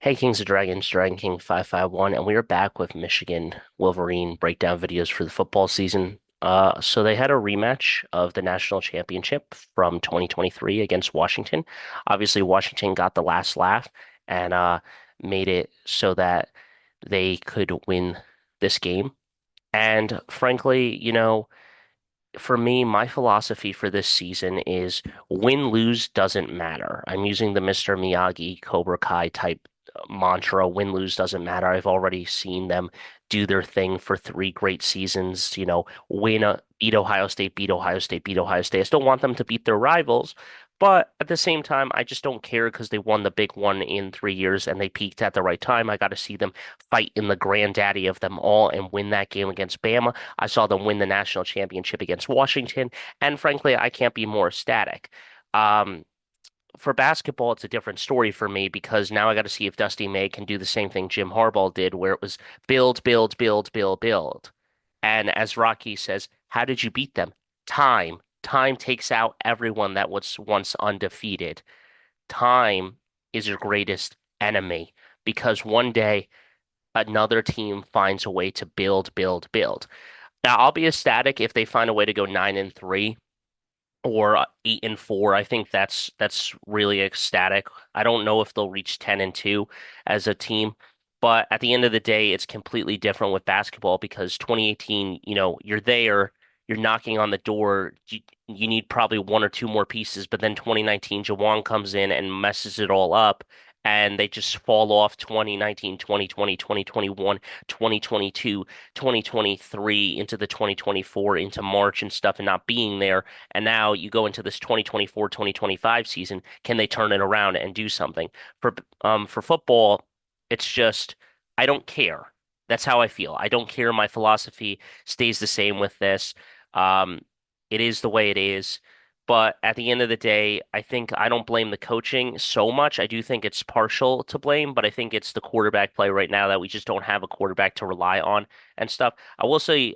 Hey, Kings of Dragons, Dragon King 551, and we are back with Michigan Wolverine breakdown videos for the football season. So they had a rematch of the national championship from 2023 against Washington. Obviously, Washington got the last laugh and made it so that they could win this game. And frankly, for me, my philosophy for this season is win lose doesn't matter. I'm using the Mr. Miyagi Cobra Kai type mantra. Win lose doesn't matter. I've already seen them do their thing for three great seasons. Beat Ohio State, beat Ohio State, beat Ohio State. I still want them to beat their rivals, but at the same time, I just don't care because they won the big one in 3 years and they peaked at the right time. I got to see them fight in the granddaddy of them all and win that game against Bama. I saw them win the national championship against Washington, and frankly, I can't be more ecstatic. Um, for basketball, it's a different story for me because now I got to see if Dusty May can do the same thing Jim Harbaugh did, where it was build, build, build, build, build. And as Rocky says, how did you beat them? Time. Time takes out everyone that was once undefeated. Time is your greatest enemy because one day another team finds a way to build, build, build. Now, I'll be ecstatic if they find a way to go 9-3 or 8-4. I think that's really ecstatic. I don't know if they'll reach 10-2 as a team, but at the end of the day, it's completely different with basketball because 2018, you're there, you're knocking on the door. You need probably one or two more pieces, but then 2019, Jawan comes in and messes it all up. And they just fall off 2019, 2020, 2021, 2022, 2023 into the 2024 into March and stuff and not being there. And now you go into this 2024, 2025 season. Can they turn it around and do something? For football, it's just I don't care. That's how I feel. I don't care. My philosophy stays the same with this. Um, it is the way it is. But at the end of the day, I think I don't blame the coaching so much. I do think it's partial to blame, but I think it's the quarterback play right now that we just don't have a quarterback to rely on and stuff. I will say,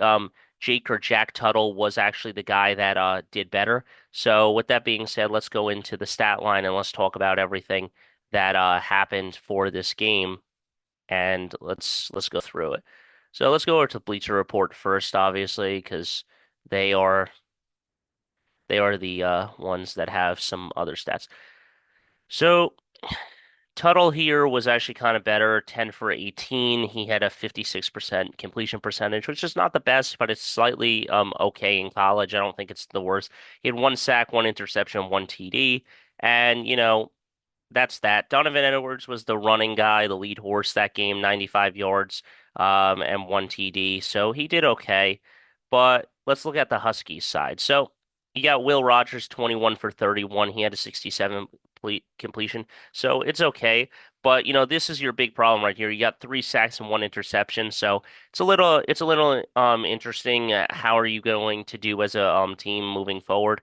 Jake or Jack Tuttle was actually the guy that did better. So with that being said, let's go into the stat line and let's talk about everything that happened for this game and let's go through it. So let's go over to the Bleacher Report first, obviously, because they are they are the ones that have some other stats. So Tuttle here was actually kind of better, 10 for 18. He had a 56% completion percentage, which is not the best, but it's slightly okay in college. I don't think it's the worst. He had one sack, one interception, one TD, and that's that. Donovan Edwards was the running guy, the lead horse that game, 95 yards and one TD. So he did okay. But let's look at the Huskies side. So you got Will Rogers, 21 for 31. He had a 67 completion. So it's okay. But this is your big problem right here. You got three sacks and one interception. So it's a little interesting. How are you going to do as a team moving forward?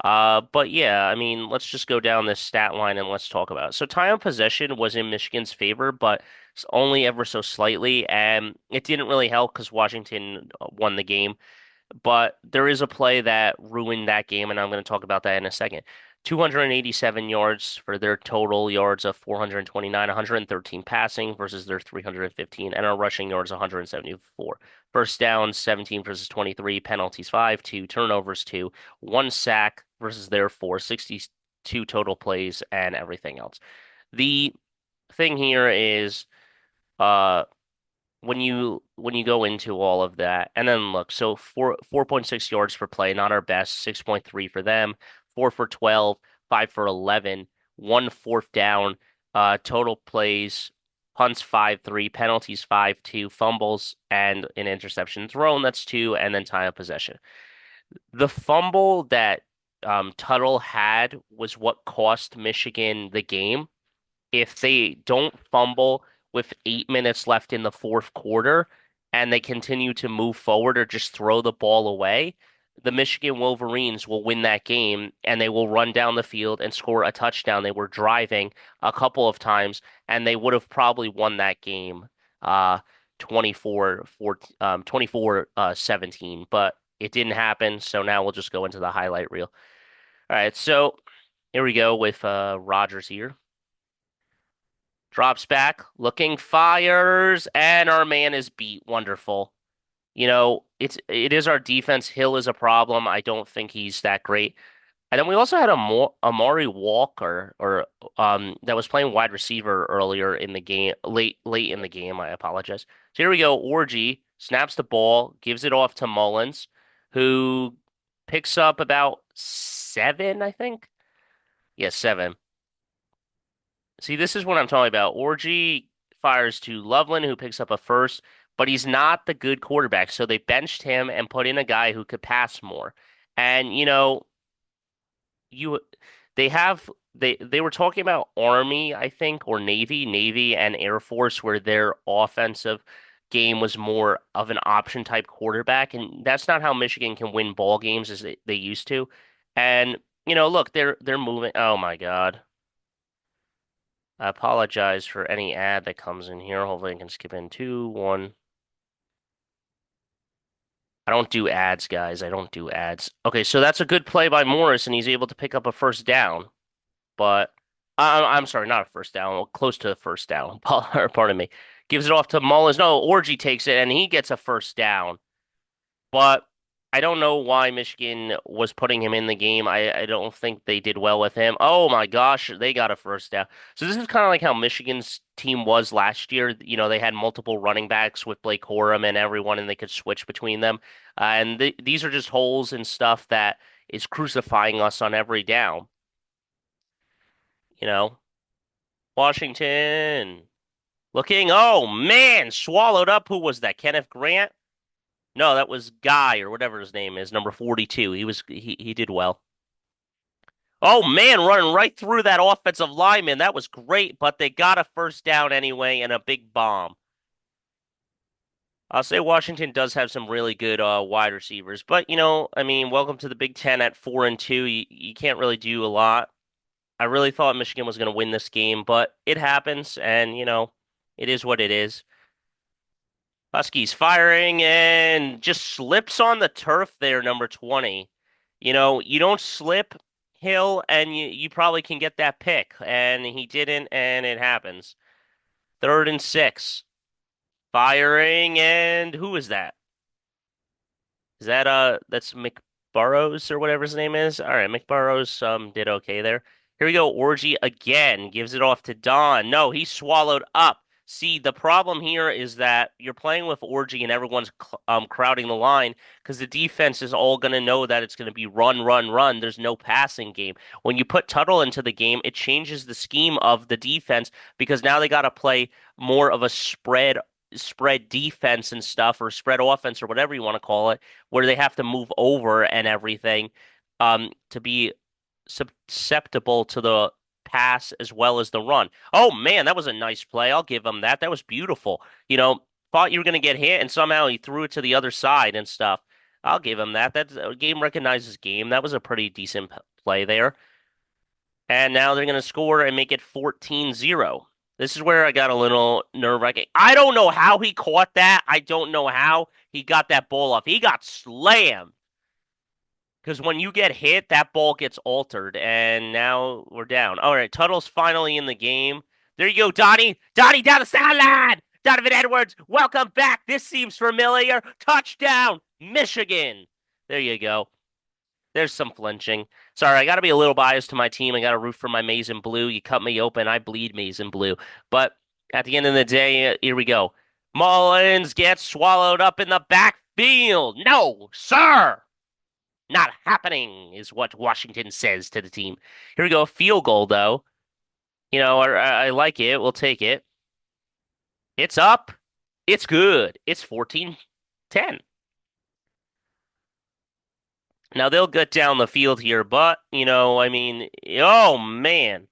But yeah, I mean, let's just go down this stat line and let's talk about it. So time of possession was in Michigan's favor, but it's only ever so slightly, and it didn't really help because Washington won the game. But there is a play that ruined that game, and I'm going to talk about that in a second. 287 yards for their total yards of 429, 113 passing versus their 315, and our rushing yards 174. First down, 17 versus 23, penalties 5, 2, turnovers 2, one sack versus their 4, 62 total plays, and everything else. The thing here is, uh, when you go into all of that, and then look, so 4.6 yards per play, not our best, 6.3 for them, 4 for 12, 5 for 11, one fourth down, total plays, punts 5-3, penalties 5-2, fumbles and an interception thrown, that's two, and then time of possession. The fumble that Tuttle had was what cost Michigan the game. If they don't fumble with 8 minutes left in the fourth quarter and they continue to move forward or just throw the ball away, the Michigan Wolverines will win that game and they will run down the field and score a touchdown. They were driving a couple of times and they would have probably won that game 24 17, but it didn't happen. So now we'll just go into the highlight reel. All right, so here we go with Rodgers here. Drops back, looking, fires, and our man is beat. Wonderful. It is our defense. Hill is a problem. I don't think he's that great. And then we also had a Amari Walker or that was playing wide receiver earlier in the game, late in the game. I apologize. So here we go. Orji snaps the ball, gives it off to Mullins, who picks up about seven, I think. Yeah, seven. See, this is what I'm talking about. Orji fires to Loveland, who picks up a first, but he's not the good quarterback. So they benched him and put in a guy who could pass more. And you they have they were talking about Army, I think, or Navy and Air Force, where their offensive game was more of an option type quarterback, and that's not how Michigan can win ball games as they used to. And look, they're moving. Oh my God. I apologize for any ad that comes in here. Hopefully I can skip in two, one. I don't do ads, guys. I don't do ads. Okay, so that's a good play by Morris, and he's able to pick up a first down. But I'm sorry, not a first down, well, close to the first down. Pardon me. Gives it off to Mullins. No, Orji takes it, and he gets a first down. But I don't know why Michigan was putting him in the game. I don't think they did well with him. Oh my gosh, they got a first down. So this is kind of like how Michigan's team was last year. They had multiple running backs with Blake Corum and everyone, and they could switch between them. And these are just holes and stuff that is crucifying us on every down. You know, Washington looking. Oh man, swallowed up. Who was that? Kenneth Grant? No, that was Guy or whatever his name is, number 42. He did well. Oh man, running right through that offensive lineman. That was great, but they got a first down anyway and a big bomb. I'll say Washington does have some really good wide receivers, but I mean, welcome to the Big Ten at 4-2. You can't really do a lot. I really thought Michigan was going to win this game, but it happens, and it is what it is. Huskies firing and just slips on the turf there, number 20. You don't slip, Hill, and you probably can get that pick. And he didn't, and it happens. 3rd and 6. Firing, and who is that? Is that that's McBurrows or whatever his name is? All right, McBurrows did okay there. Here we go. Orji again gives it off to Don. No, he swallowed up. See, the problem here is that you're playing with Orji and everyone's crowding the line because the defense is all going to know that it's going to be run, run, run. There's no passing game. When you put Tuttle into the game, it changes the scheme of the defense because now they got to play more of a spread defense and stuff, or spread offense, or whatever you want to call it, where they have to move over and everything to be susceptible to the pass as well as the run. Oh man, that was a nice play. I'll give him that. That was beautiful. Thought you were going to get hit and somehow he threw it to the other side and stuff. I'll give him that. That game recognizes game. That was a pretty decent play there. And now they're going to score and make it 14-0. This is where I got a little nerve-wracking. I don't know how he caught that. I don't know how he got that ball off. He got slammed. Because when you get hit, that ball gets altered, and now we're down. All right, Tuttle's finally in the game. There you go, Donnie. Donnie down the sideline. Donovan Edwards, welcome back. This seems familiar. Touchdown, Michigan. There you go. There's some flinching. Sorry, I got to be a little biased to my team. I got to root for my maize and blue. You cut me open, I bleed maize and blue. But at the end of the day, here we go. Mullins gets swallowed up in the backfield. No, sir. Not happening is what Washington says to the team. Here we go. Field goal, though. I like it. We'll take it. It's up. It's good. It's 14-10. Now they'll get down the field here, but, I mean, oh man.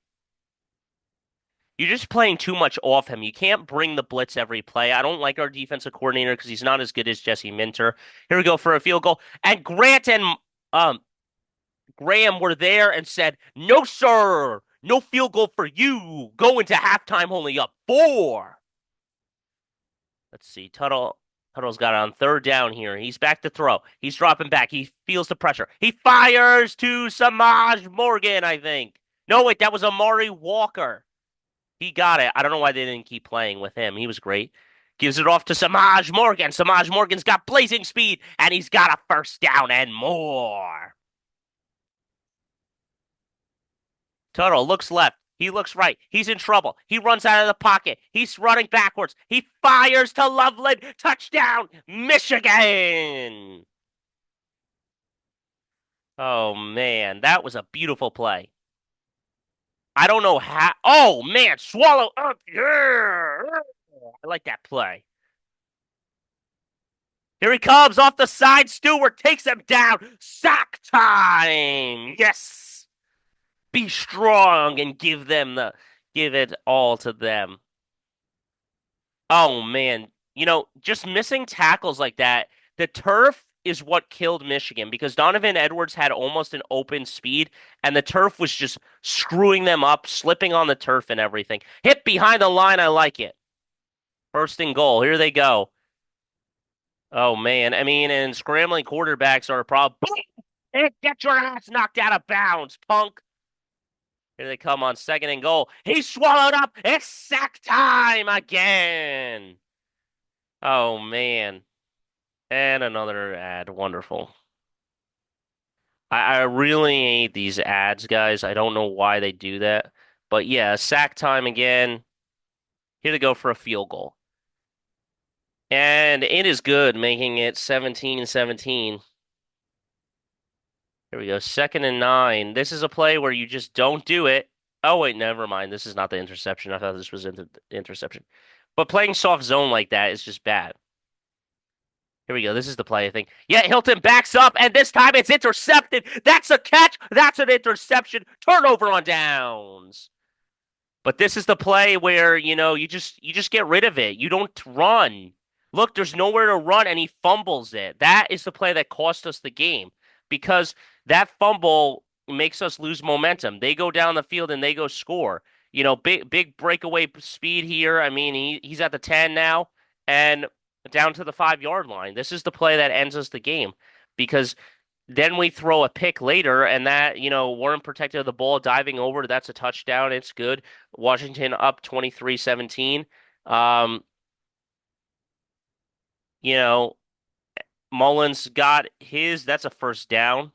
You're just playing too much off him. You can't bring the blitz every play. I don't like our defensive coordinator because he's not as good as Jesse Minter. Here we go for a field goal. And Grant and Graham were there and said, "No, sir. No field goal for you. Go into halftime only up 4." Let's see. Tuttle's got it on 3rd down here. He's back to throw. He's dropping back. He feels the pressure. He fires to Samaj Morgan, I think. No, wait, that was Amari Walker. He got it. I don't know why they didn't keep playing with him. He was great. Gives it off to Samaj Morgan. Samaj Morgan's got blazing speed, and he's got a first down and more. Tuttle looks left. He looks right. He's in trouble. He runs out of the pocket. He's running backwards. He fires to Loveland. Touchdown, Michigan. Oh, man. That was a beautiful play. I don't know how. Oh, man. Swallow up. Yeah. I like that play. Here he comes off the side. Stewart takes him down. Sack time. Yes. Be strong and give it all to them. Oh man, just missing tackles like that. The turf is what killed Michigan because Donovan Edwards had almost an open speed and the turf was just screwing them up, slipping on the turf and everything. Hit behind the line, I like it. First and goal. Here they go. Oh man, I mean, and scrambling quarterbacks are a problem. Get your ass knocked out of bounds, punk. Here they come on second and goal. He's swallowed up. It's sack time again. Oh man. And another ad. Wonderful. I really hate these ads, guys. I don't know why they do that. But yeah, sack time again. Here to go for a field goal. And it is good, making it 17-17. Here we go. Second and 9. This is a play where you just don't do it. Oh, wait, never mind. This is not the interception. I thought this was the interception. But playing soft zone like that is just bad. Here we go. This is the play, I think. Yeah, Hilton backs up, and this time it's intercepted. That's a catch. That's an interception. Turnover on downs. But this is the play where, you just get rid of it. You don't run. Look, there's nowhere to run, and he fumbles it. That is the play that cost us the game because that fumble makes us lose momentum. They go down the field and they go score. Big breakaway speed here. I mean, he's at the 10 now and down to the 5 yard line. This is the play that ends us the game because then we throw a pick later, and that, weren't protected of the ball diving over. That's a touchdown. It's good. Washington up 23-17. Um, you know, Mullins got his. That's a first down.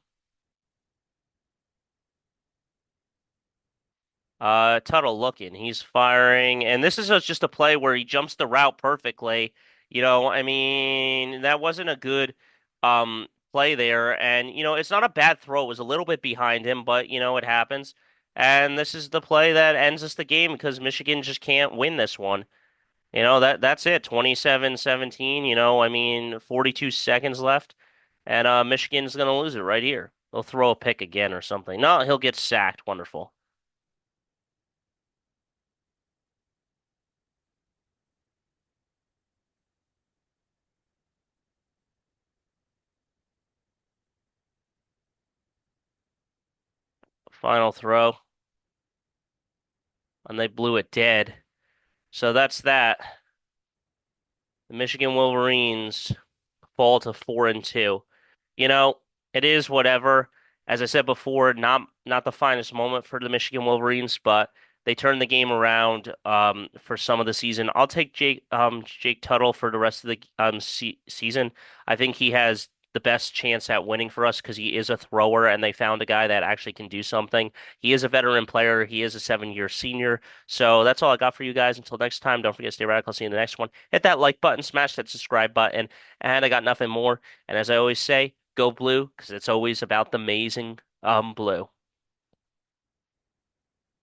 Tuttle looking. He's firing, and this is just a play where he jumps the route perfectly. I mean, that wasn't a good play there, and it's not a bad throw. It was a little bit behind him, but it happens. And this is the play that ends us the game because Michigan just can't win this one. That's it. 27-17, I mean, 42 seconds left, and Michigan's gonna lose it right here. They'll throw a pick again or something. No, he'll get sacked. Wonderful. Final throw, and they blew it dead. So that's that. The Michigan Wolverines fall to 4-2. You know, it is whatever. As I said before, not the finest moment for the Michigan Wolverines, but they turned the game around for some of the season. I'll take Jake Tuttle for the rest of the season. I think he has the best chance at winning for us because he is a thrower, and they found a guy that actually can do something. He is a veteran player. He is a 7-year senior. So that's all I got for you guys. Until next time, don't forget to stay radical. See you in the next one. Hit that like button, smash that subscribe button, and I got nothing more. And as I always say, go blue because it's always about the amazing blue.